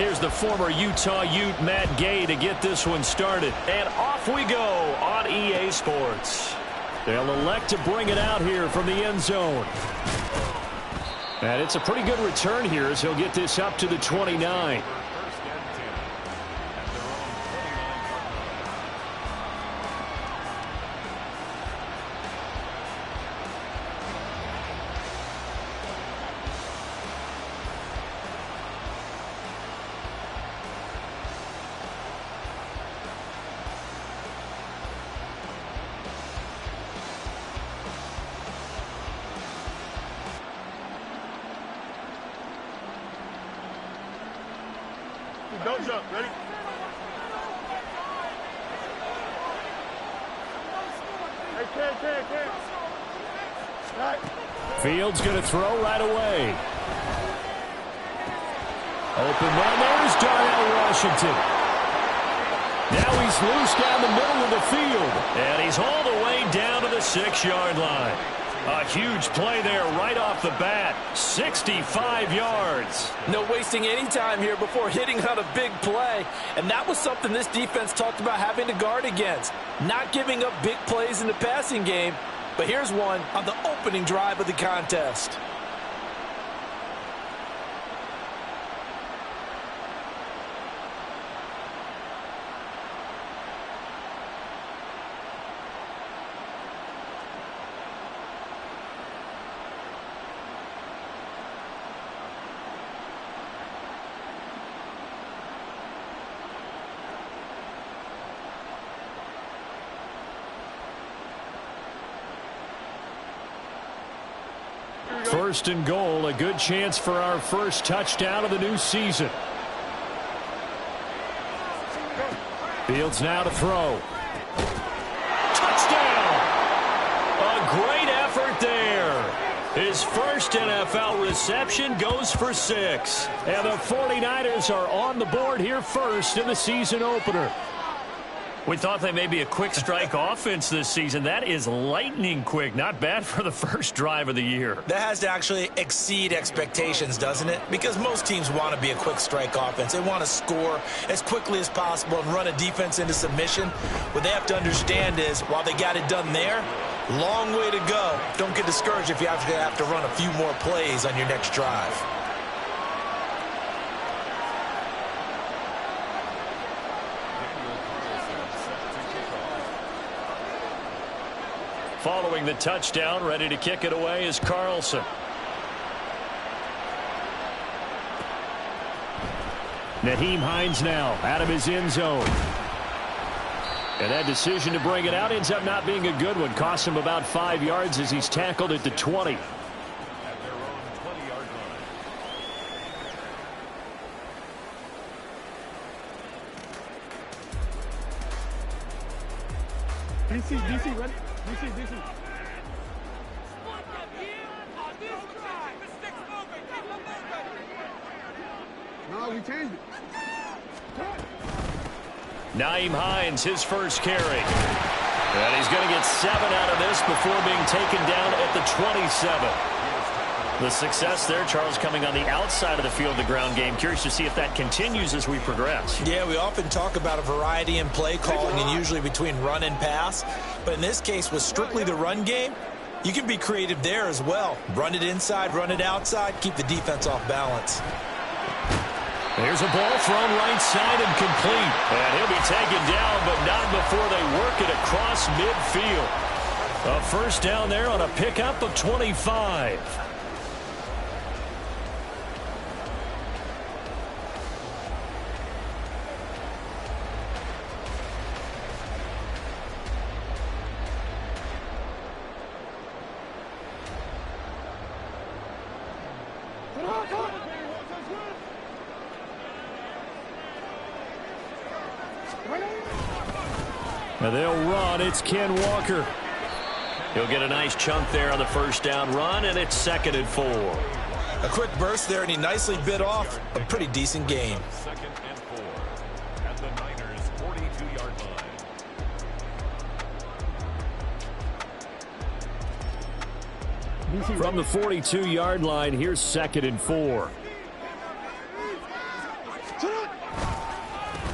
Here's the former Utah Ute, Matt Gay, to get this one started. And off we go on EA Sports. They'll elect to bring it out here from the end zone. And it's a pretty good return here as he'll get this up to the 29. Don't jump. Ready? Hey, Ken. Right. Fields going to throw right away. Open man. There's Darnell Washington. Now he's loose down the middle of the field. And he's hauled away down to the 6-yard line. A huge play there right off the bat. 65 yards. No wasting any time here before hitting on a big play. And that was something this defense talked about having to guard against. Not giving up big plays in the passing game. But here's one on the opening drive of the contest. First and goal, a good chance for our first touchdown of the new season. Fields now to throw. Touchdown! A great effort there. His first NFL reception goes for 6. And the 49ers are on the board here first in the season opener. We thought they may be a quick strike offense this season. That is lightning quick. Not bad for the first drive of the year. That has to actually exceed expectations, doesn't it? Because most teams want to be a quick strike offense. They want to score as quickly as possible and run a defense into submission. What they have to understand is, while they got it done there, long way to go. Don't get discouraged if you have to run a few more plays on your next drive. Following the touchdown, ready to kick it away is Carlson. Nyheim Hines now out of his end zone. And that decision to bring it out ends up not being a good one. Costs him about 5 yards as he's tackled at the 20. DC, ready? DC. No, we changed it. Nyheim Hines, his first carry. And he's going to get 7 out of this before being taken down at the 27. The success there, Charles, coming on the outside of the field, the ground game. Curious to see if that continues as we progress. Yeah, we often talk about a variety in play calling and usually between run and pass. But in this case, with strictly the run game, you can be creative there as well. Run it inside, run it outside, keep the defense off balance. There's a ball thrown right side and complete. And he'll be taken down, but not before they work it across midfield. A first down there on a pickup of 25. Now they'll run. It's Ken Walker. He'll get a nice chunk there on the first down run, and it's 2nd and 4. A quick burst there, and he nicely bit off a pretty decent gain. 2nd and 4 at the Niners' 42-yard line. From the 42-yard line, here's 2nd and 4.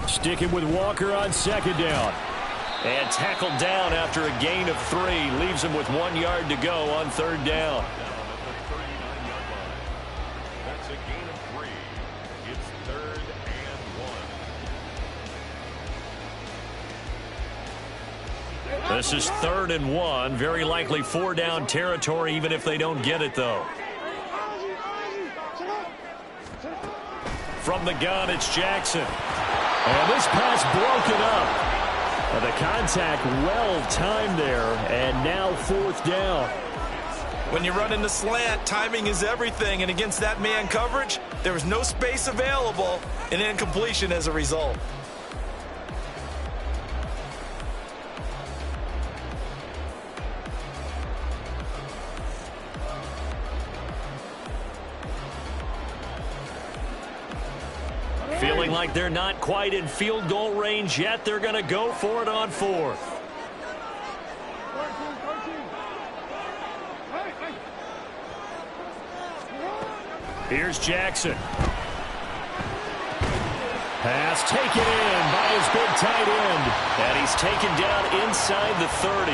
Sticking with Walker on second down. And tackled down after a gain of 3. Leaves him with 1 yard to go on third down. That's a gain of 3. It's 3rd and 1. This is 3rd and 1. Very likely 4-down territory, even if they don't get it, though. From the gun, it's Jackson. And this pass broken up. And the contact well timed there, and now 4th down. When you run in the slant, timing is everything, and against that man coverage, there was no space available, and incompletion as a result. Feeling like they're not quite in field goal range yet. They're going to go for it on 4th. Here's Jackson. Pass taken in by his big tight end. And he's taken down inside the 30.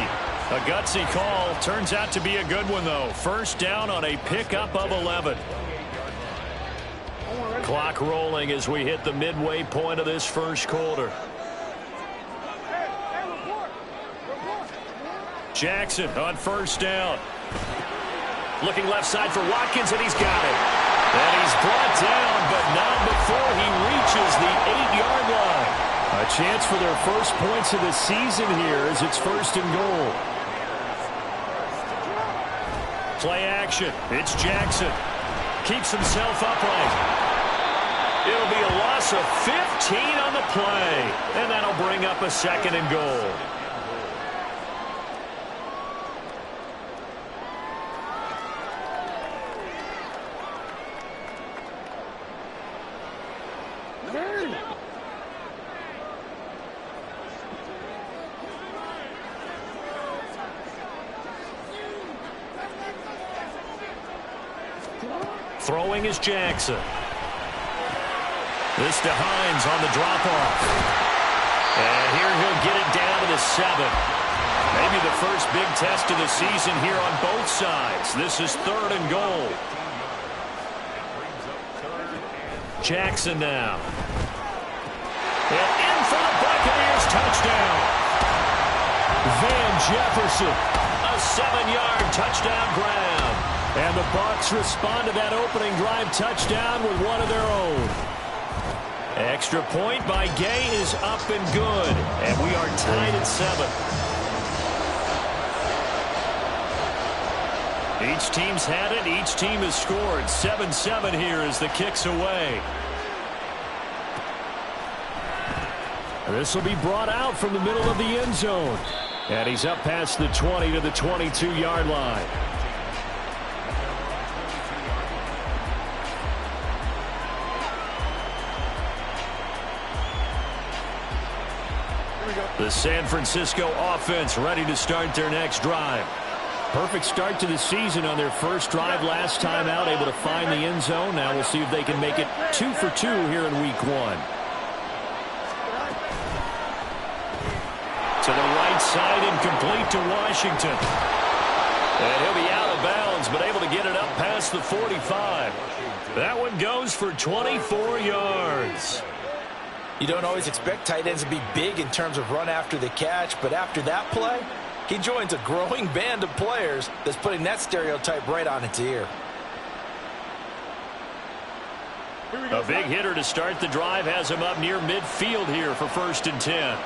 A gutsy call. Turns out to be a good one, though. First down on a pickup of 11. Clock rolling as we hit the midway point of this first quarter. Jackson on first down. Looking left side for Watkins, and he's got it. And he's brought down, but not before he reaches the 8-yard line. A chance for their first points of the season here as it's 1st and goal. Play action. It's Jackson. Keeps himself upright. It'll be a loss of 15 on the play, and that'll bring up a 2nd and goal. Throwing is Jackson. This to Hines on the drop-off. And here he'll get it down to the 7. Maybe the first big test of the season here on both sides. This is 3rd and goal. Jackson now. And in for the Buccaneers touchdown. Van Jefferson, a 7-yard touchdown grab. And the Bucs respond to that opening drive touchdown with one of their own. Extra point by Gay is up and good. And we are tied at 7. Each team's had it. Each team has scored. 7-7 here as the kick's away. This will be brought out from the middle of the end zone. And he's up past the 20 to the 22-yard line. The San Francisco offense ready to start their next drive. Perfect start to the season on their first drive last time out, able to find the end zone. Now we'll see if they can make it 2 for 2 here in week 1. To the right side and complete to Washington. And he'll be out of bounds, but able to get it up past the 45. That one goes for 24 yards. You don't always expect tight ends to be big in terms of run after the catch, but after that play, he joins a growing band of players that's putting that stereotype right on its ear. A big hitter to start the drive has him up near midfield here for 1st and 10.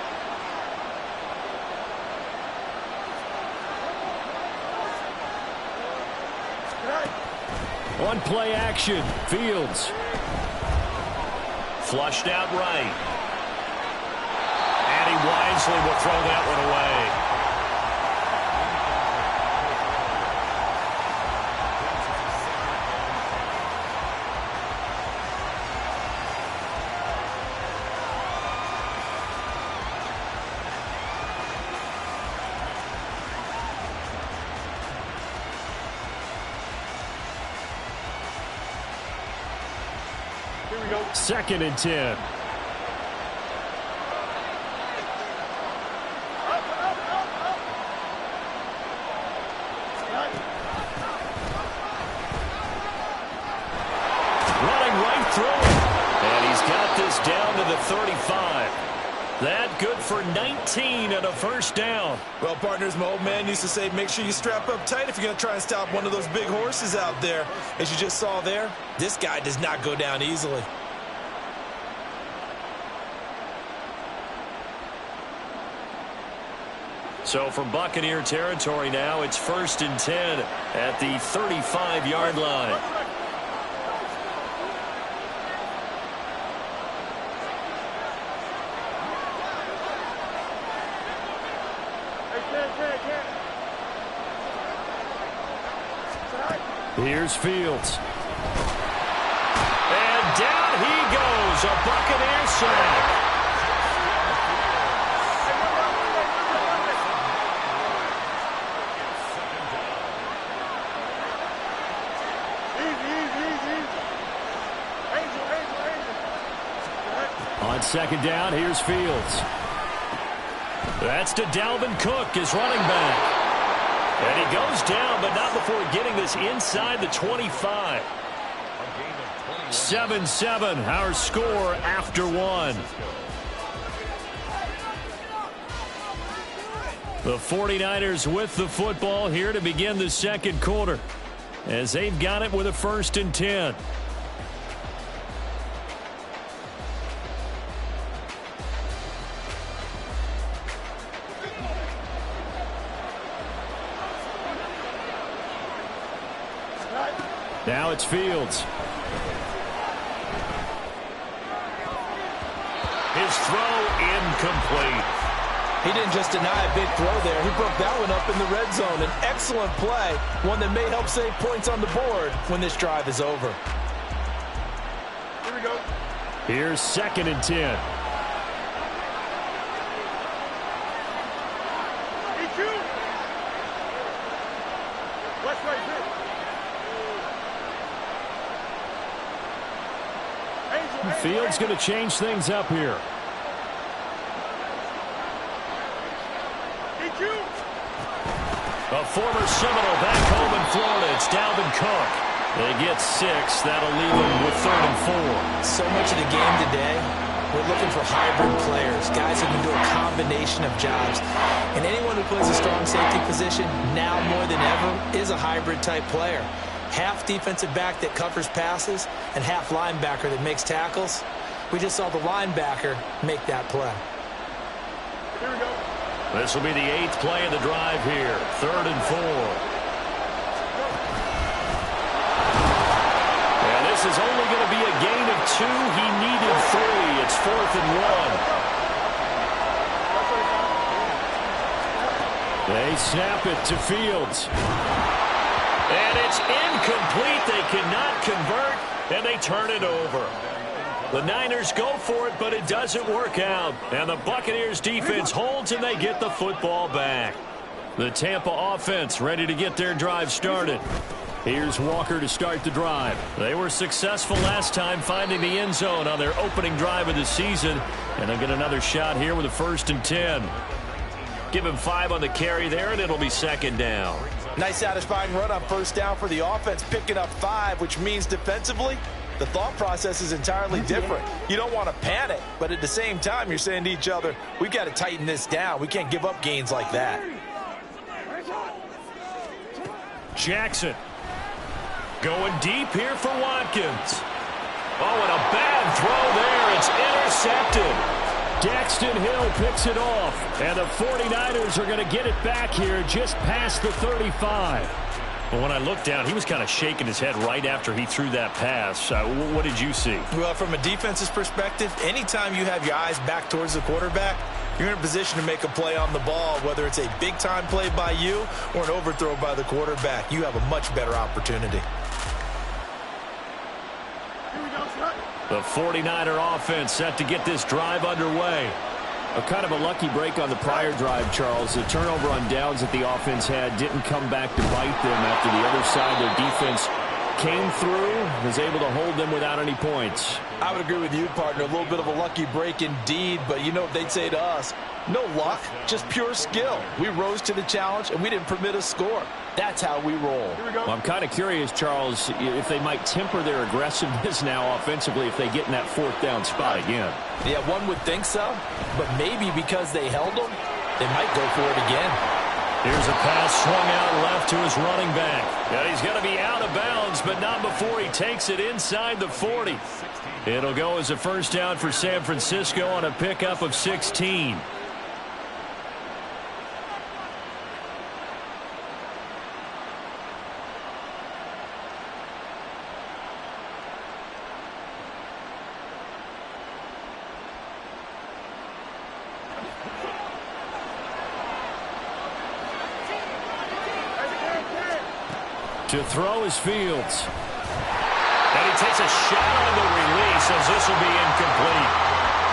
One play action. Fields. Flushed out right. And he wisely will throw that one away. Here we go. 2nd and 10. through it. And he's got this down to the 35. That good for 19 and a first down. Well, partners, my old man used to say, make sure you strap up tight if you're going to try and stop one of those big horses out there. As you just saw there, this guy does not go down easily. So from Buccaneer territory now, it's 1st and 10 at the 35-yard line. Here's Fields. And down he goes, a Buccaneer sack. On 2nd down, here's Fields. That's to Dalvin Cook, his running back. And he goes down, but not before getting this inside the 25. 7-7, our score after one. The 49ers with the football here to begin the second quarter, as they've got it with a 1st and 10. Now it's Fields. His throw incomplete. He didn't just deny a big throw there. He broke that one up in the red zone. An excellent play, one that may help save points on the board when this drive is over. Here we go. Here's 2nd and 10. West right here. Fields going to change things up here. A former Seminole back home in Florida. It's Dalvin Cook. They get 6. That'll leave them with 3rd and 4. So much of the game today, we're looking for hybrid players, guys who can do a combination of jobs. And anyone who plays a strong safety position, now more than ever, is a hybrid type player. Half defensive back that covers passes and half linebacker that makes tackles. We just saw the linebacker make that play. Here we go. This will be the 8th play of the drive here. 3rd and 4. And this is only going to be a gain of 2. He needed 3. It's 4th and 1. They snap it to Fields. And it's incomplete. They cannot convert, and they turn it over. The Niners go for it, but it doesn't work out. And the Buccaneers defense holds, and they get the football back. The Tampa offense ready to get their drive started. Here's Walker to start the drive. They were successful last time finding the end zone on their opening drive of the season. And they'll get another shot here with a 1st and 10. Give him 5 on the carry there, and it'll be 2nd down. Nice satisfying run on 1st down for the offense, picking up 5, which means defensively, the thought process is entirely different. You don't want to panic, but at the same time, you're saying to each other, we've got to tighten this down. We can't give up gains like that. Jackson going deep here for Watkins. Oh, and a bad throw there. It's intercepted. Daxton Hill picks it off, and the 49ers are going to get it back here just past the 35. Well, when I looked down, he was kind of shaking his head right after he threw that pass. What did you see? Well, from a defense's perspective, anytime you have your eyes back towards the quarterback, you're in a position to make a play on the ball, whether it's a big-time play by you or an overthrow by the quarterback. You have a much better opportunity. The 49er offense set to get this drive underway. A kind of a lucky break on the prior drive, Charles. The turnover on downs that the offense had didn't come back to bite them after the other side. Their defense came through, was able to hold them without any points. I would agree with you, partner. A little bit of a lucky break indeed, but you know what they'd say to us? No luck, just pure skill. We rose to the challenge, and we didn't permit a score. That's how we roll. Well, I'm kind of curious, Charles, if they might temper their aggressiveness now offensively if they get in that fourth down spot again. Yeah, one would think so, but maybe because they held them, they might go for it again. Here's a pass swung out left to his running back. And he's going to be out of bounds, but not before he takes it inside the 40. It'll go as a first down for San Francisco on a pickup of 16. To throw is Fields. And he takes a shot on the release as this will be incomplete.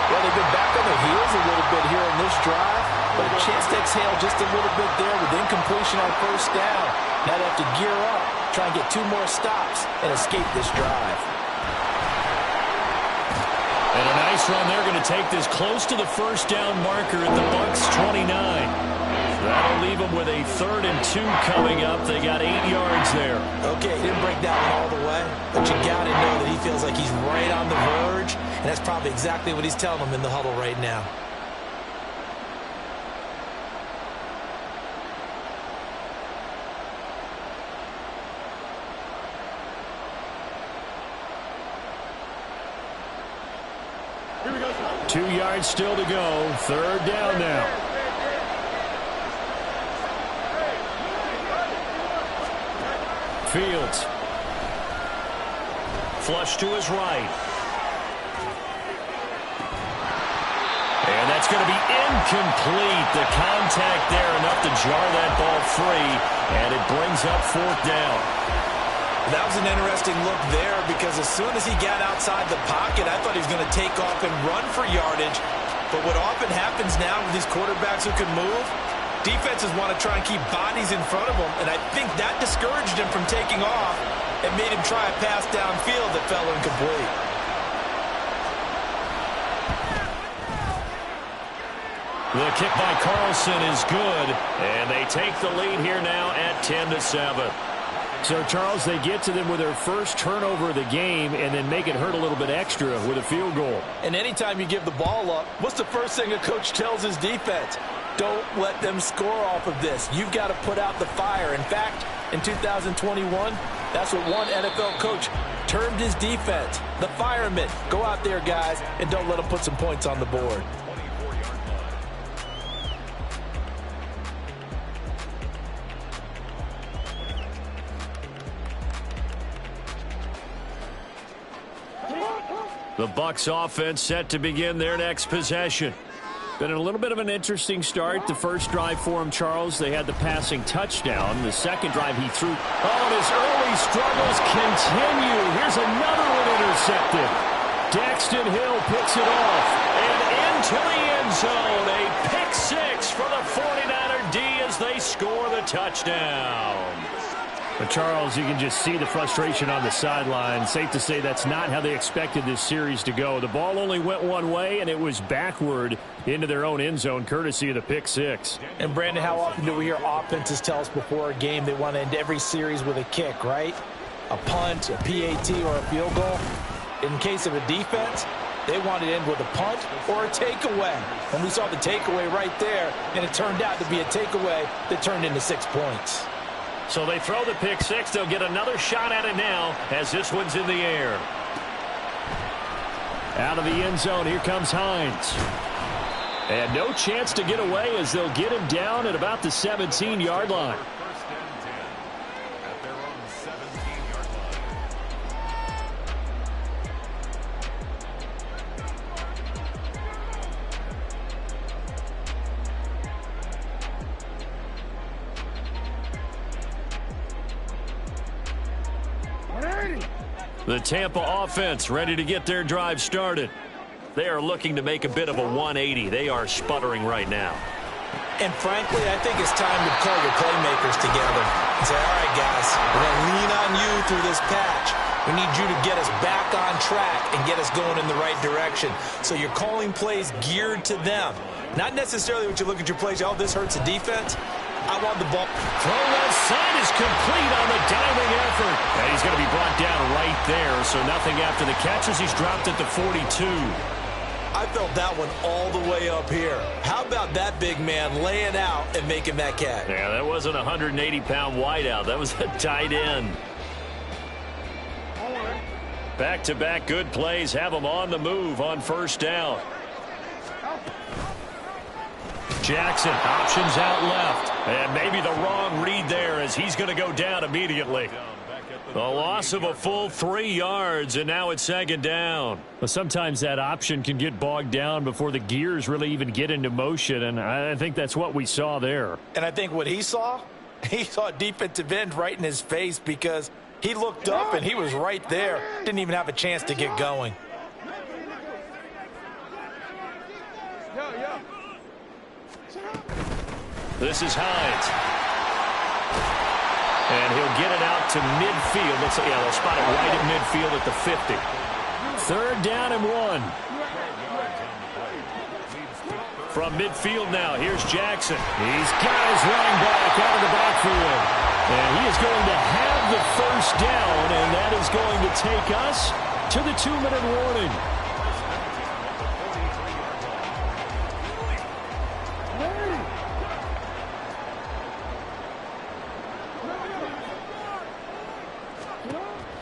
Well, they've been back on their heels a little bit here in this drive, but a chance to exhale just a little bit there with incompletion on first down. Now they have to gear up, try and get 2 more stops, and escape this drive. And a nice run. They're going to take this close to the first down marker at the Bucs 29. That'll leave them with a 3rd and 2 coming up. They got 8 yards there. Okay, he didn't break that one all the way, but you got to know that he feels like he's right on the verge, and that's probably exactly what he's telling them in the huddle right now. Here we go. 2 yards still to go. 3rd down now. Fields. Flush to his right. And that's going to be incomplete. The contact there enough to jar that ball free, and it brings up 4th down. That was an interesting look there because as soon as he got outside the pocket, I thought he was going to take off and run for yardage. But what often happens now with these quarterbacks who can move, defenses want to try and keep bodies in front of them, and I think that discouraged him from taking off and made him try a pass downfield that fell incomplete. The kick by Carlson is good, and they take the lead here now at 10-7. So, Charles, they get to them with their first turnover of the game and then make it hurt a little bit extra with a field goal. And anytime you give the ball up, what's the first thing a coach tells his defense? Don't let them score off of this. You've got to put out the fire. In fact, in 2021, that's what one NFL coach termed his defense. The firemen. Go out there, guys, and don't let them put some points on the board. The Bucs offense set to begin their next possession. Been a little bit of an interesting start. The first drive for him, Charles, they had the passing touchdown. The second drive he threw. Oh, and his early struggles continue. Here's another one intercepted. Daxton Hill picks it off. And into the end zone. A pick 6 for the 49er D as they score the touchdown. But, Charles, you can just see the frustration on the sideline. Safe to say that's not how they expected this series to go. The ball only went one way, and it was backward into their own end zone, courtesy of the pick 6. And, Brandon, how often do we hear offenses tell us before a game they want to end every series with a kick, right? A punt, a PAT, or a field goal. In case of a defense, they want to end with a punt or a takeaway. And we saw the takeaway right there, and it turned out to be a takeaway that turned into 6 points. So they throw the pick 6. They'll get another shot at it now as this one's in the air. Out of the end zone, here comes Hines. And no chance to get away as they'll get him down at about the 17-yard line. First and 10 at their own 17-yard line. The Tampa offense ready to get their drive started. They are looking to make a bit of a 180. They are sputtering right now. And frankly, I think it's time to call your playmakers together and say, all right, guys, we're going to lean on you through this patch. We need you to get us back on track and get us going in the right direction. So you're calling plays geared to them. Not necessarily what you look at your plays, oh, this hurts the defense. I want the ball. Throw left side is complete on the diving effort. And he's going to be brought down right there, so nothing after the catch as he's dropped at the 42. I felt that one all the way up here. How about that big man laying out and making that catch? Yeah, that wasn't a 180-pound wideout. That was a tight end. Back-to-back good plays have them on the move on first down. Jackson options out left. And maybe the wrong read there as he's going to go down immediately. The loss of a full 3 yards, and now it's second down. Well, sometimes that option can get bogged down before the gears really even get into motion, and I think that's what we saw there. And I think what he saw defensive end right in his face because he looked up and he was right there. Didn't even have a chance to get going. This is Hines. And he'll get it out to midfield. They'll spot it right at midfield at the 50. Third down and 1. From midfield now, here's Jackson. He's got his running back out of the backfield. And he is going to have the first down, and that is going to take us to the 2-minute warning.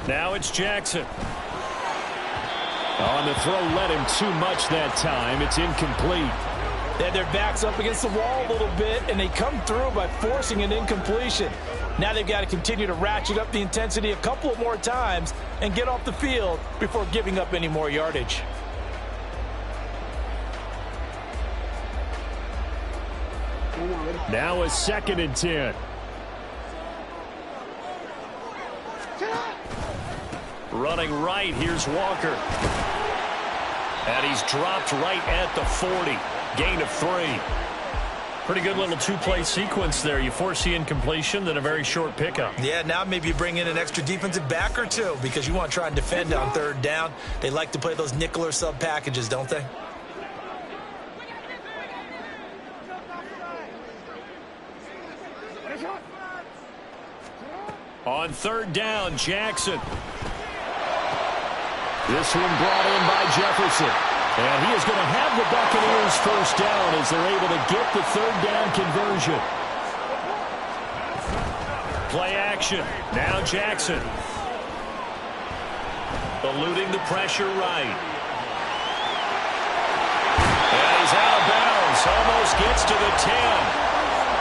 Now it's Jackson. On the throw, led him too much that time. It's incomplete. They had their backs up against the wall a little bit, and they come through by forcing an incompletion. Now they've got to continue to ratchet up the intensity a couple of more times and get off the field before giving up any more yardage. Now a 2nd and 10. Running right, here's Walker. And he's dropped right at the 40. Gain of 3. Pretty good little 2-play sequence there. You force the incompletion, then a very short pickup. Yeah, now maybe you bring in an extra defensive back or two because you want to try and defend on third down. They like to play those nickel or sub packages, don't they? On third down, Jackson. This one brought in by Jefferson. And he is going to have the Buccaneers first down as they're able to get the third down conversion. Play action. Now Jackson. Eluding the pressure right. And he's out of bounds. Almost gets to the 10.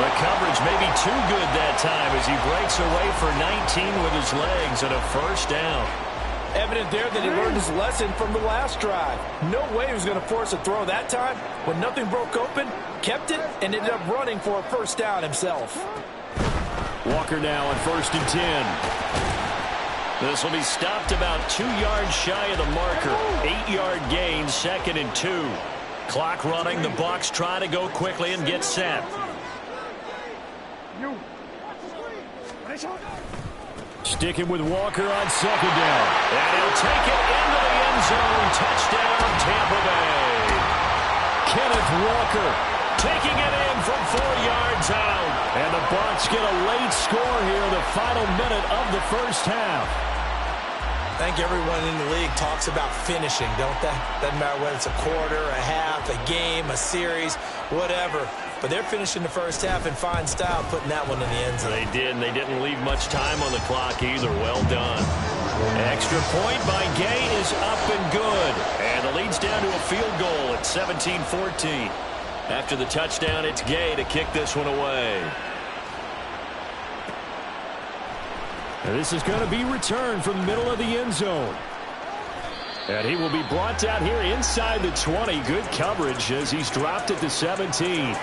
The coverage may be too good that time as he breaks away for 19 with his legs and a first down. Evident there that he learned his lesson from the last drive. No way he was going to force a throw that time. When nothing broke open, kept it, and ended up running for a first down himself. Walker now on 1st and 10. This will be stopped about 2 yards shy of the marker. 8-yard gain, 2nd and 2. Clock running. The Bucs try to go quickly and get set. Sticking with Walker on 2nd down. And he'll take it into the end zone. Touchdown, Tampa Bay. Kenneth Walker taking it in from 4 yards out. And the Bucs get a late score here, the final minute of the first half. I think everyone in the league talks about finishing, don't they? Doesn't matter whether it's a quarter, a half, a game, a series, whatever. But they're finishing the first half in fine style, putting that one in the end zone. They did, and they didn't leave much time on the clock either. Well done. Extra point by Gay is up and good. And the lead's down to a field goal at 17-14. After the touchdown, it's Gay to kick this one away. And this is going to be returned from the middle of the end zone. And he will be brought down here inside the 20. Good coverage as he's dropped at the 17.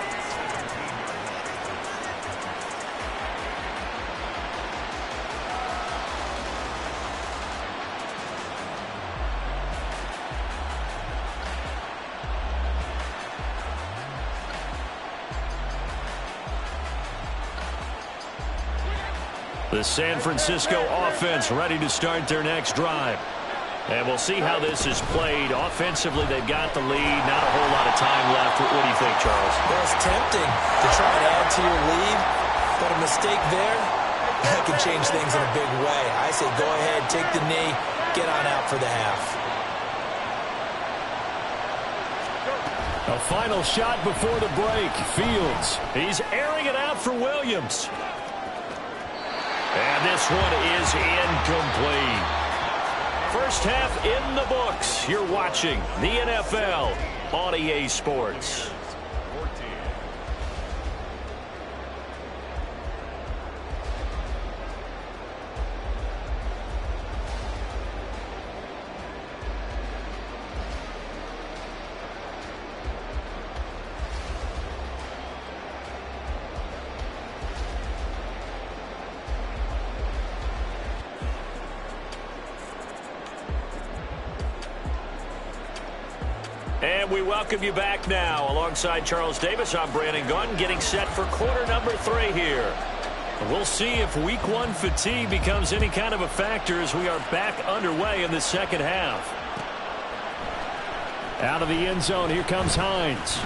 The San Francisco offense ready to start their next drive. And we'll see how this is played. Offensively, they've got the lead. Not a whole lot of time left. What do you think, Charles? Well, it's tempting to try and add to your lead, but a mistake there, that can change things in a big way. I say go ahead, take the knee, get on out for the half. A final shot before the break. Fields. He's airing it out for Williams. And this one is incomplete. First half in the books. You're watching the NFL on EA Sports. And we welcome you back now. Alongside Charles Davis, I'm Brandon Gunn, getting set for quarter number 3 here. We'll see if week 1 fatigue becomes any kind of a factor as we are back underway in the second half. Out of the end zone, here comes Hines.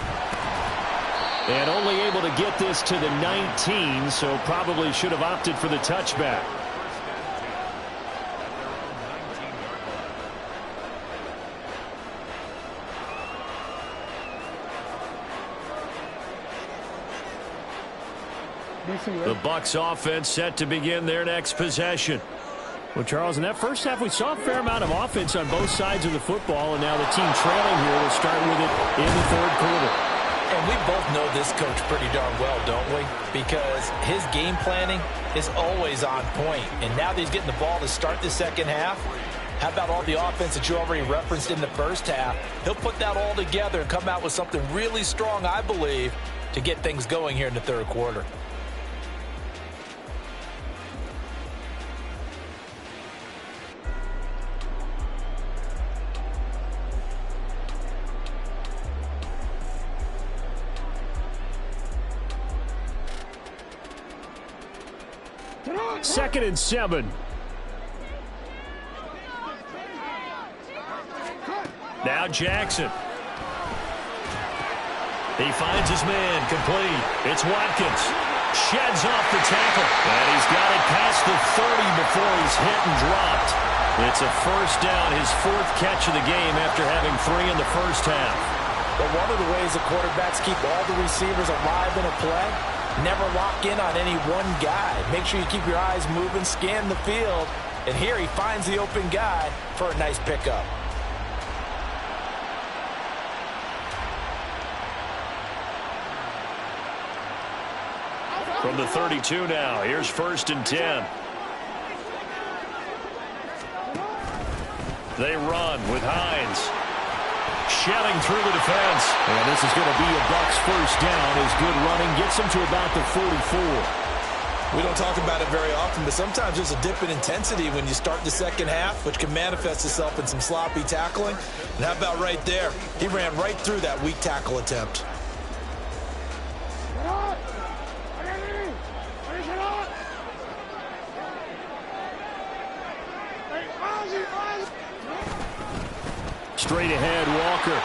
And only able to get this to the 19, so probably should have opted for the touchback. The Bucs offense set to begin their next possession. Well, Charles, in that first half, we saw a fair amount of offense on both sides of the football, and now the team trailing here will start with it in the third quarter. And we both know this coach pretty darn well, don't we? Because his game planning is always on point. And now that he's getting the ball to start the second half, how about all the offense that you already referenced in the first half? He'll put that all together and come out with something really strong, I believe, to get things going here in the third quarter. Second and 7. Now Jackson. He finds his man, complete. It's Watkins. Sheds off the tackle. And he's got it past the 30 before he's hit and dropped. It's a first down, his 4th catch of the game after having 3 in the first half. But one of the ways the quarterbacks keep all the receivers alive in a play, never lock in on any one guy. Make sure you keep your eyes moving, scan the field. And here he finds the open guy for a nice pickup. From the 32 now, here's 1st and 10. They run with Hines. Shedding through the defense. And this is going to be a Bucs first down. His good running gets him to about the 44. We don't talk about it very often, but sometimes there's a dip in intensity when you start the second half, which can manifest itself in some sloppy tackling. And how about right there? He ran right through that weak tackle attempt. Straight ahead, Walker.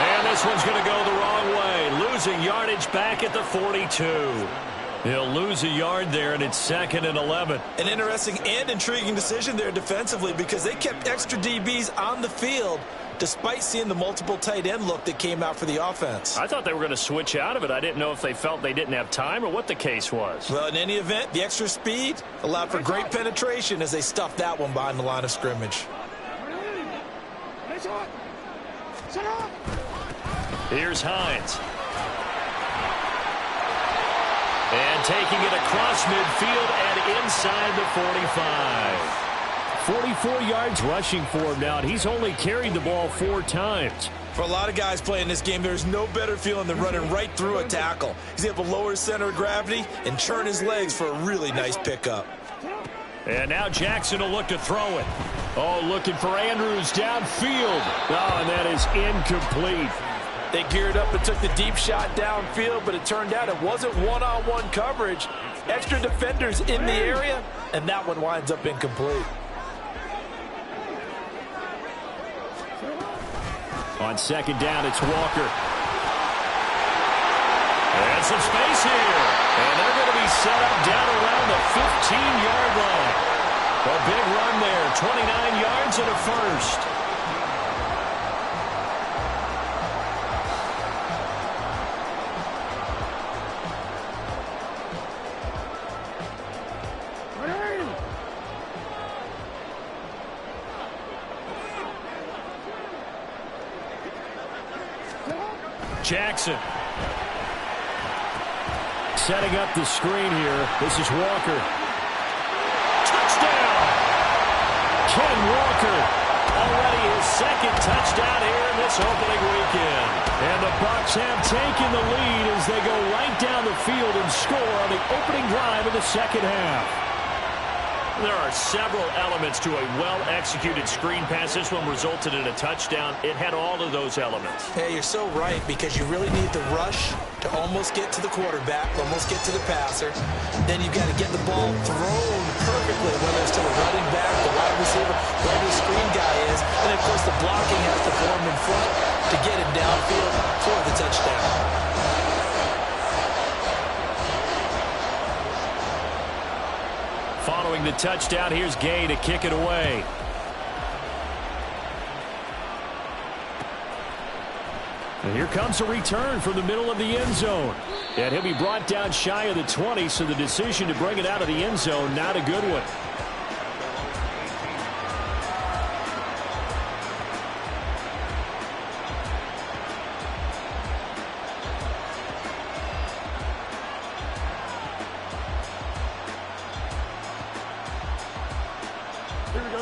And this one's going to go the wrong way. Losing yardage back at the 42. He'll lose a yard there, and it's 2nd and 11. An interesting and intriguing decision there defensively because they kept extra DBs on the field despite seeing the multiple tight end look that came out for the offense. I thought they were going to switch out of it. I didn't know if they felt they didn't have time or what the case was. Well, in any event, the extra speed allowed for great penetration as they stuffed that one behind the line of scrimmage. Here's Hines. And taking it across midfield and inside the 45. 44 yards rushing for him now, and he's only carried the ball 4 times. For a lot of guys playing this game, there's no better feeling than running right through a tackle. He's able to lower his center of gravity and churn his legs for a really nice pickup. And now Jackson will look to throw it. Oh, looking for Andrews downfield. Oh, and that is incomplete. They geared up and took the deep shot downfield, but it turned out it wasn't one-on-one coverage. extra defenders in the area, and that one winds up incomplete. On second down, it's Walker. And some space here. And they're going to be set up down around the 15-yard line. A big run there, 29 yards and a first. Jackson. Setting up the screen here. This is Walker. Touchdown! Ken Walker. Already his second touchdown here in this opening weekend. And the Bucs have taken the lead as they go right down the field and score on the opening drive of the second half. There are several elements to a well-executed screen pass. This one resulted in a touchdown. It had all of those elements. Hey, you're so right, because you really need the rush to almost get to the quarterback, almost get to the passer. Then you've got to get the ball thrown perfectly, whether it's to the running back, the wide receiver, wherever the screen guy is. And, of course, the blocking has to form in front to get him downfield for the touchdown. Following the touchdown, here's Gay to kick it away. And here comes a return from the middle of the end zone. And he'll be brought down shy of the 20, so the decision to bring it out of the end zone, not a good one.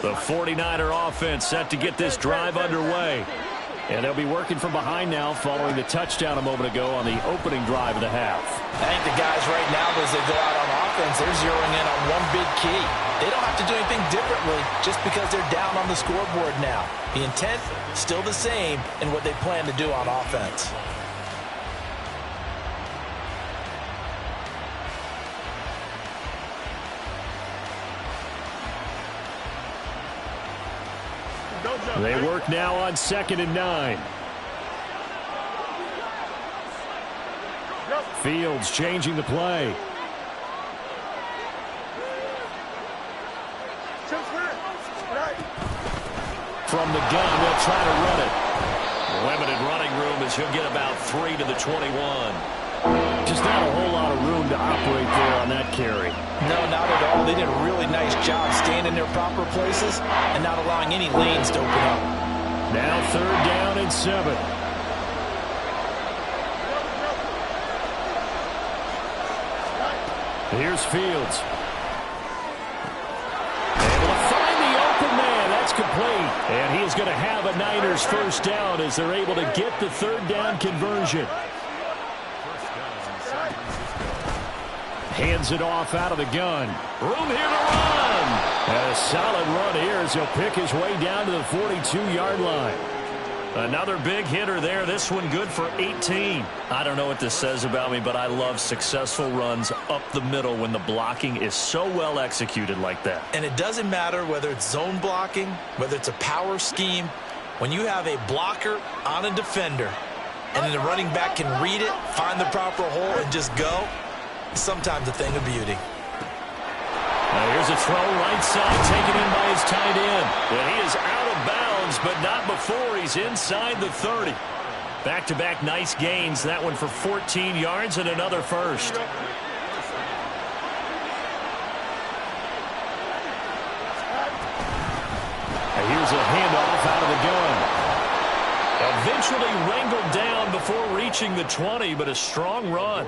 The 49er offense set to get this drive underway. And they'll be working from behind now following the touchdown a moment ago on the opening drive of the half. I think the guys right now, as they go out on offense, they're zeroing in on one big key. They don't have to do anything differently just because they're down on the scoreboard now. The intent, still the same in what they plan to do on offense. They work now on 2nd and 9. Fields changing the play. From the gun, they'll try to run it. Limited running room as he'll get about 3 to the 21. Just not a whole lot of room to operate there on that carry. No, not at all. They did a really nice job staying in their proper places and not allowing any lanes to open up. Now 3rd down and 7. Here's Fields. Able to find the open man. That's complete. And he is going to have a Niners first down as they're able to get the 3rd down conversion. Hands it off out of the gun. Room here to run. And a solid run here as he'll pick his way down to the 42-yard line. Another big hitter there. This one good for 18. I don't know what this says about me, but I love successful runs up the middle when the blocking is so well executed like that. And it doesn't matter whether it's zone blocking, whether it's a power scheme. When you have a blocker on a defender and then the running back can read it, find the proper hole, and just go, sometimes a thing of beauty. Here's a throw right side taken in by his tight end. And he is out of bounds, but not before he's inside the 30. Back-to-back nice gains. That one for 14 yards and another first. And here's a handoff out of the gun. Eventually wrangled down before reaching the 20, but a strong run.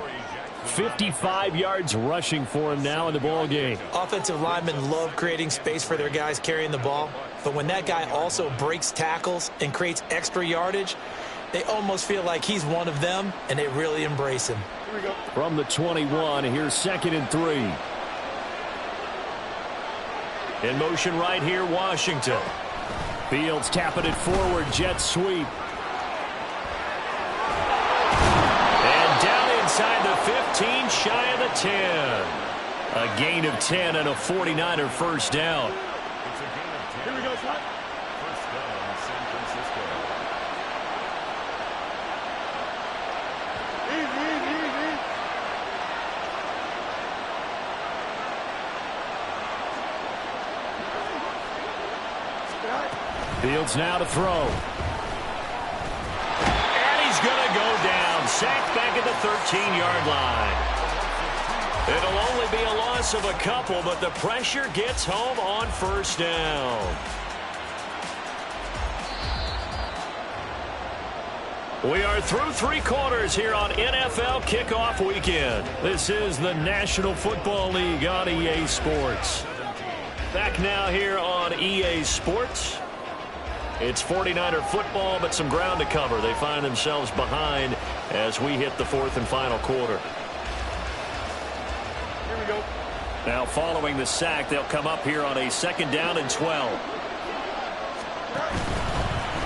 55 yards rushing for him now in the ball game. Offensive linemen love creating space for their guys carrying the ball, but when that guy also breaks tackles and creates extra yardage, they almost feel like he's one of them, and they really embrace him. From the 21, here's 2nd and 3. In motion right here, Washington. Fields tapping it forward, jet sweep. Inside the 15, shy of the 10. A gain of 10 and a 49er first down. It's a gain of 10. Here we go, son. First down, San Francisco. Easy. Fields now to throw. And he's going to go down. Sacked back at the 13-yard line. It'll only be a loss of a couple, but the pressure gets home on first down. We are through three quarters here on NFL Kickoff Weekend. This is the National Football League on EA Sports. Back now here on EA Sports. It's 49er football, but some ground to cover. They find themselves behind as we hit the fourth and final quarter. Here we go. Now following the sack, they'll come up here on a 2nd down and 12.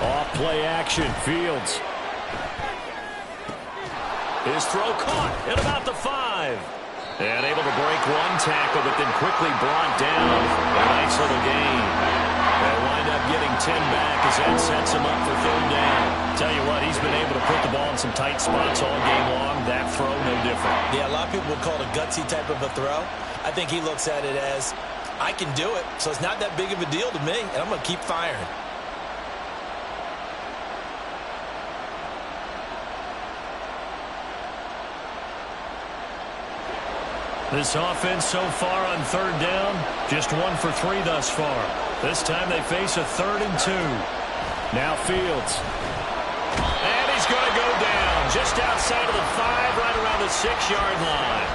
Off play action, Fields. His throw caught at about the 5. And able to break one tackle, but then quickly brought down. A nice little gain. They'll wind up getting 10 back as that sets him up for 3rd down. Tell you what, he's been able to put the ball in some tight spots all game long. That throw, no different. Yeah, a lot of people would call it a gutsy type of a throw. I think he looks at it as, I can do it, so it's not that big of a deal to me, and I'm going to keep firing. This offense so far on 3rd down, just 1 for 3 thus far. This time they face a 3rd and 2. Now Fields. And he's going to go down just outside of the 5, right around the 6-yard line.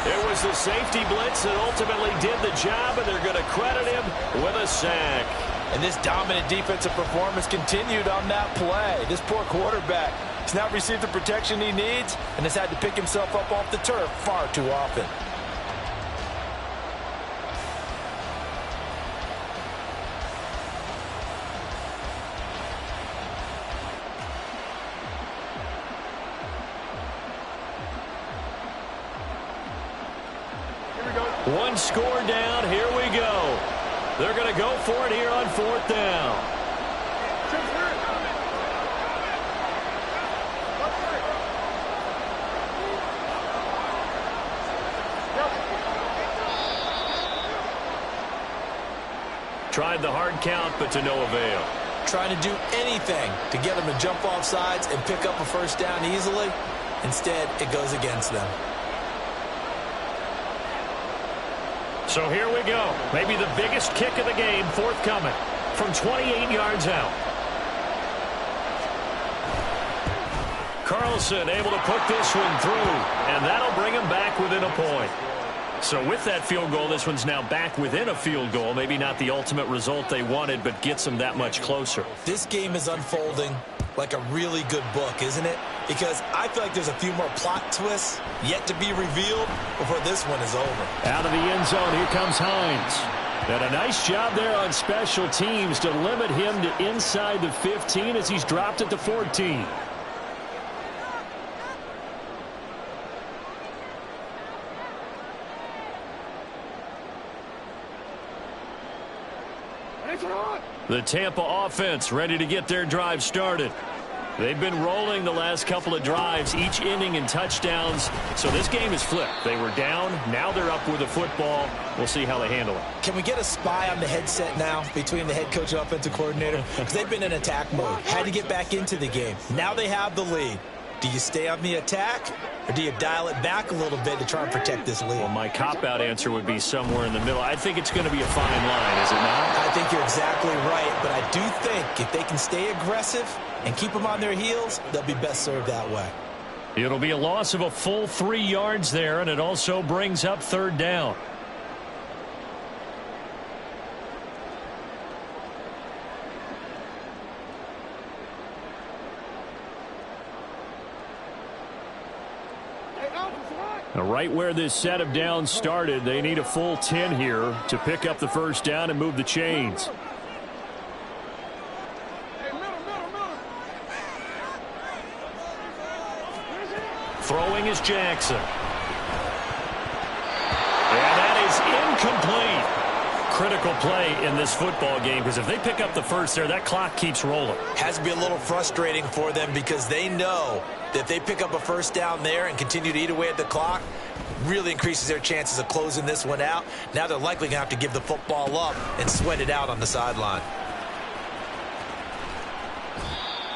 It was the safety blitz that ultimately did the job, and they're going to credit him with a sack. And this dominant defensive performance continued on that play. This poor quarterback has not received the protection he needs and has had to pick himself up off the turf far too often. Here we go. One score down. Here we go. They're going to go for it here on 4th down. Tried the hard count, but to no avail. Trying to do anything to get them to jump off sides and pick up a 1st down easily. Instead, it goes against them. So here we go. Maybe the biggest kick of the game forthcoming from 28 yards out. Carlson able to put this one through, and that'll bring him back within a point. So with that field goal, this one's now back within a field goal. Maybe not the ultimate result they wanted, but gets them that much closer. This game is unfolding like a really good book, isn't it? Because I feel like there's a few more plot twists yet to be revealed before this one is over. Out of the end zone, here comes Hines. And a nice job there on special teams to limit him to inside the 15 as he's dropped at the 14. The Tampa offense ready to get their drive started. They've been rolling the last couple of drives, each inning in touchdowns. So this game is flipped. They were down. Now they're up with the football. We'll see how they handle it. Can we get a spy on the headset now between the head coach and offensive coordinator? Because they've been in attack mode. Had to get back into the game. Now they have the lead. Do you stay on the attack, or do you dial it back a little bit to try and protect this lead? Well, my cop-out answer would be somewhere in the middle. I think it's going to be a fine line, is it not? I think you're exactly right, but I do think if they can stay aggressive and keep them on their heels, they'll be best served that way. It'll be a loss of a full 3 yards there, and it also brings up 3rd down. Right where this set of downs started, they need a full 10 here to pick up the 1st down and move the chains. Throwing is Jackson. And incomplete. Critical play in this football game, because if they pick up the first there, that clock keeps rolling. Has to be a little frustrating for them because they know that if they pick up a first down there and continue to eat away at the clock, really increases their chances of closing this one out. Now they're likely going to have to give the football up and sweat it out on the sideline.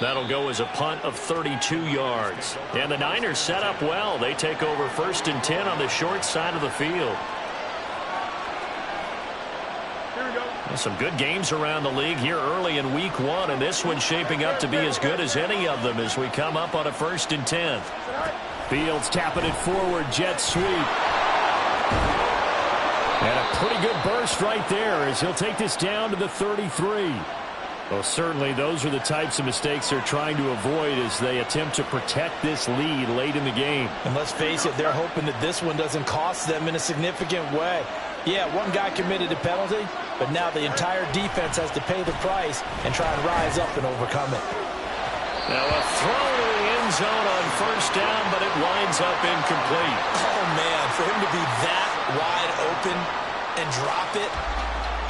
That'll go as a punt of 32 yards. And the Niners set up well. They take over 1st and 10 on the short side of the field. Some good games around the league here early in week 1, and this one's shaping up to be as good as any of them as we come up on a 1st and 10. Fields tapping it forward, jet sweep. And a pretty good burst right there as he'll take this down to the 33. Well, certainly those are the types of mistakes they're trying to avoid as they attempt to protect this lead late in the game. And let's face it, they're hoping that this one doesn't cost them in a significant way. Yeah, one guy committed a penalty, but now the entire defense has to pay the price and try and rise up and overcome it. Now a throw to the end zone on 1st down, but it winds up incomplete. Oh, man, for him to be that wide open and drop it,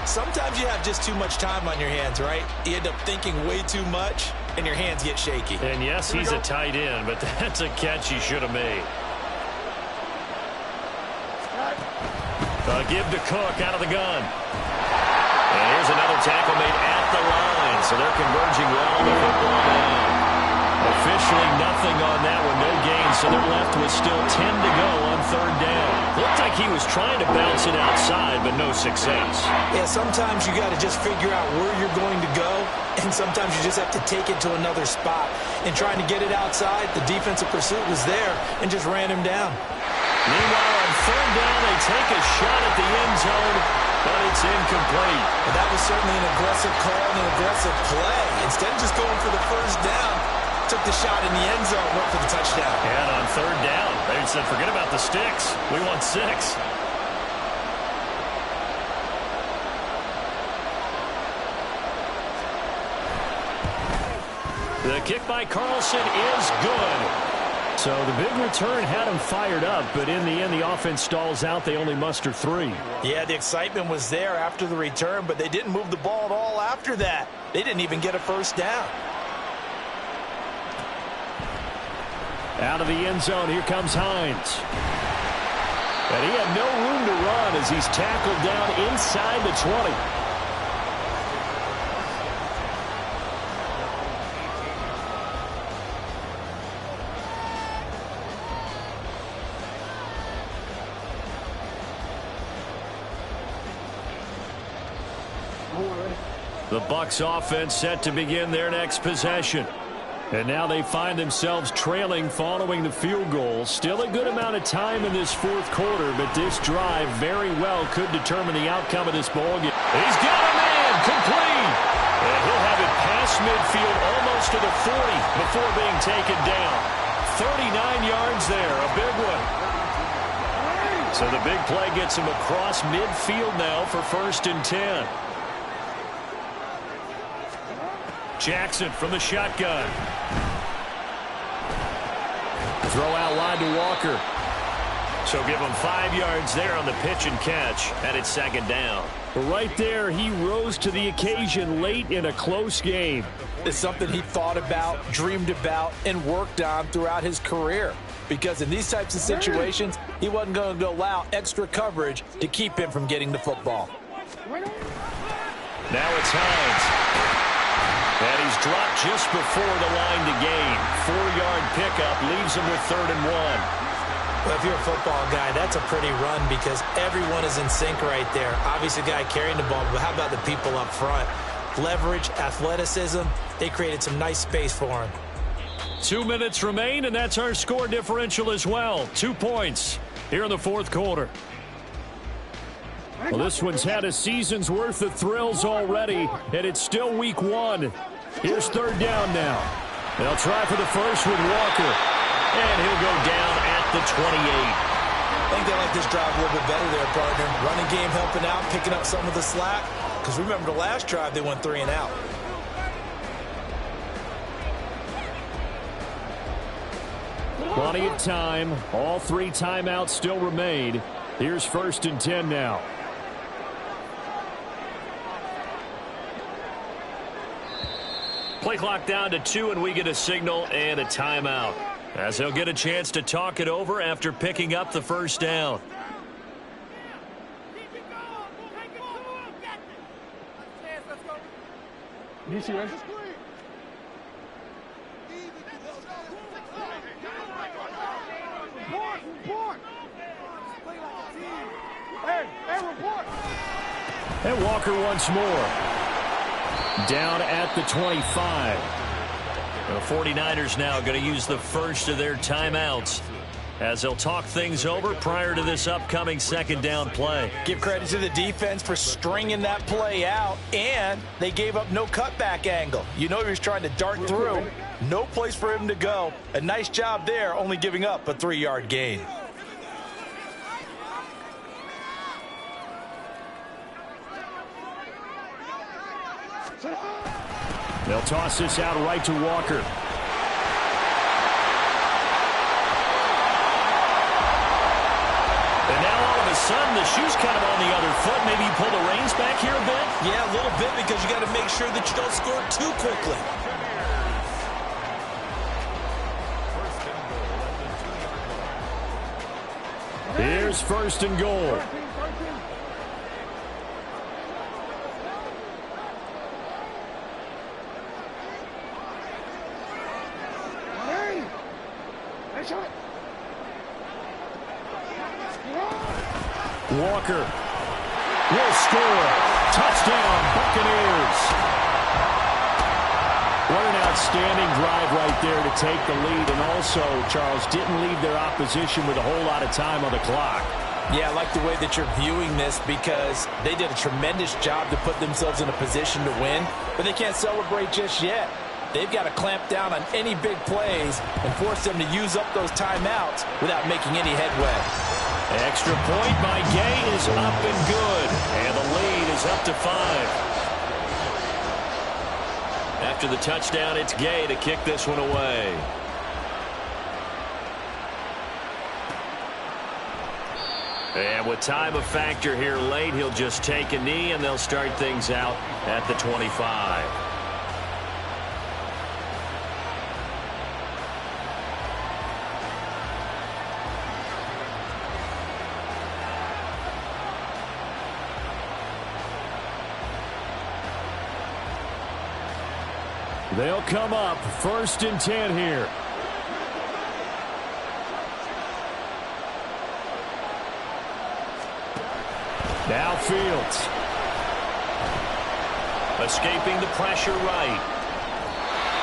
sometimes you have just too much time on your hands, right? You end up thinking way too much, and your hands get shaky. And yes, he's a tight end, but that's a catch he should have made. Give to Cook out of the gun. And here's another tackle made at the line, so they're converging well on the football now. Officially nothing on that one, no gain, so they're left with still 10 to go on 3rd down. Looked like he was trying to bounce it outside, but no success. Yeah, sometimes you got to just figure out where you're going to go, and sometimes you just have to take it to another spot. And trying to get it outside, the defensive pursuit was there and just ran him down. Meanwhile, on 3rd down, they take a shot at the end zone, but it's incomplete. And that was certainly an aggressive call and an aggressive play. Instead of just going for the 1st down, took the shot in the end zone, went for the touchdown. And on 3rd down, they said, forget about the sticks. We want 6. The kick by Carlson is good. So the big return had him fired up, but in the end, the offense stalls out. They only muster 3. Yeah, the excitement was there after the return, but they didn't move the ball at all after that. They didn't even get a 1st down. Out of the end zone, here comes Hines. And he had no room to run as he's tackled down inside the 20. The Bucs offense set to begin their next possession. And now they find themselves trailing following the field goal. Still a good amount of time in this 4th quarter, but this drive very well could determine the outcome of this ballgame. He's got a man complete. And he'll have it past midfield almost to the 40 before being taken down. 39 yards there, a big one. So the big play gets him across midfield now for 1st and 10. Jackson from the shotgun. Throw out wide to Walker. So give him 5 yards there on the pitch and catch, and it's 2nd down. Right there, he rose to the occasion late in a close game. It's something he thought about, dreamed about, and worked on throughout his career. Because in these types of situations, he wasn't going to allow extra coverage to keep him from getting the football. Now it's Hines. And he's dropped just before the line to gain. 4-yard pickup leaves him with 3rd and 1. Well, if you're a football guy, that's a pretty run because everyone is in sync right there. Obviously, the guy carrying the ball, but how about the people up front? Leverage, athleticism, they created some nice space for him. 2 minutes remain, and that's our score differential as well. 2 points here in the 4th quarter. Well, this one's had a season's worth of thrills already, and it's still week 1. Here's 3rd down now. They'll try for the first with Walker, and he'll go down at the 28. I think they like this drive a little bit better there, partner. Running game helping out, picking up some of the slack. Because remember the last drive, they went 3 and out. Plenty of time. All 3 timeouts still remain. Here's 1st and 10 now. Play clock down to 2, and we get a signal and a timeout, as he'll get a chance to talk it over after picking up the first down. DC, right? Report! Hey, report! And Walker once more. Down at the 25. The 49ers now going to use the first of their timeouts as they'll talk things over prior to this upcoming second down play. Give credit to the defense for stringing that play out, and they gave up no cutback angle. You know he was trying to dart through. No place for him to go. A nice job there, only giving up a 3-yard gain. They'll toss this out right to Walker. And now all of a sudden the shoe's kind of on the other foot. Maybe you pull the reins back here a bit? Yeah, a little bit, because you got to make sure that you don't score too quickly. Here's first and goal. Walker will score. Touchdown, Buccaneers. What an outstanding drive right there to take the lead. And also, Charles, didn't leave their opposition with a whole lot of time on the clock. Yeah, I like the way that you're viewing this, because they did a tremendous job to put themselves in a position to win, but they can't celebrate just yet. They've got to clamp down on any big plays and force them to use up those timeouts without making any headway. Extra point by Gay is up and good. And the lead is up to 5. After the touchdown, it's Gay to kick this one away. And with time a factor here late, he'll just take a knee, and they'll start things out at the 25. They'll come up first and 10 here. Now Fields. Escaping the pressure right.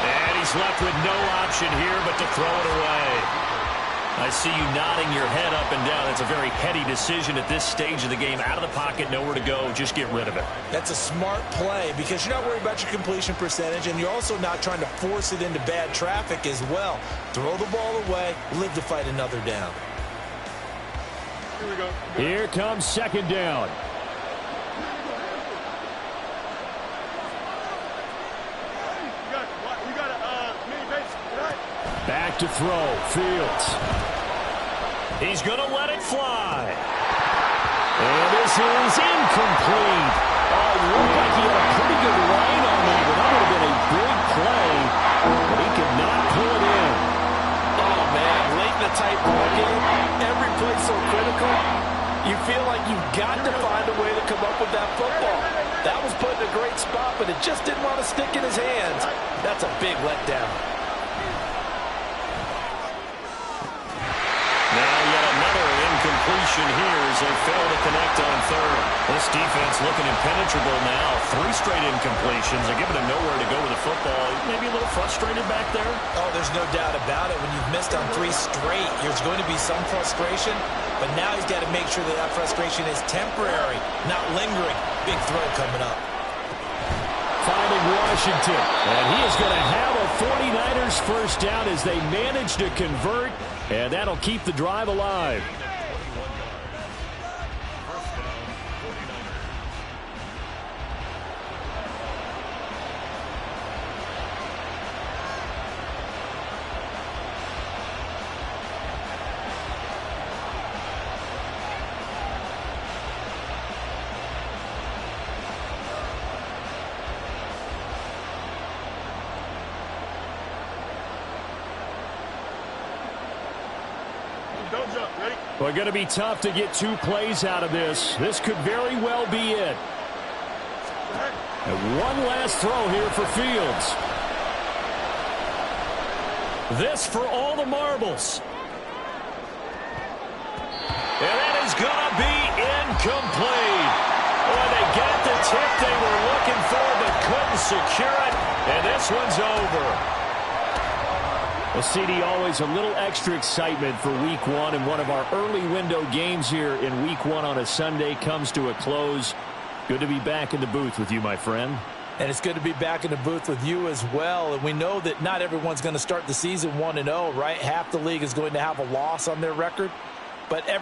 And he's left with no option here but to throw it away. I see you nodding your head up and down. It's a very heady decision at this stage of the game. Out of the pocket, nowhere to go. Just get rid of it. That's a smart play, because you're not worried about your completion percentage, and you're also not trying to force it into bad traffic as well. Throw the ball away, live to fight another down. Here we go. Here comes second down. Back to throw. Fields. He's going to let it fly. And this is incomplete. Oh, it looked like he had a pretty good line on that, but that would have been a big play, but he could not pull it in. Oh, man, late in the tight ball game, every play so critical. You feel like you've got to find a way to come up with that football. That was put in a great spot, but it just didn't want to stick in his hands. That's a big letdown. Completion here as they fail to connect on third. This defense looking impenetrable now. 3 straight incompletions. They're giving him nowhere to go with the football. Maybe a little frustrated back there. Oh, there's no doubt about it. When you've missed on 3 straight, there's going to be some frustration. But now he's got to make sure that that frustration is temporary, not lingering. Big throw coming up. Finding Washington. And he is going to have a 49ers first down as they manage to convert. And that'll keep the drive alive. Hands up. Ready? Well, going to be tough to get 2 plays out of this. This could very well be it. And one last throw here for Fields. This for all the marbles. And that is going to be incomplete. Boy, they got the tip they were looking for but couldn't secure it. And this one's over. Well, CD, always a little extra excitement for Week 1, and one of our early window games here in Week 1 on a Sunday comes to a close. Good to be back in the booth with you, my friend. And it's good to be back in the booth with you as well. And we know that not everyone's going to start the season 1-0, right? Half the league is going to have a loss on their record. But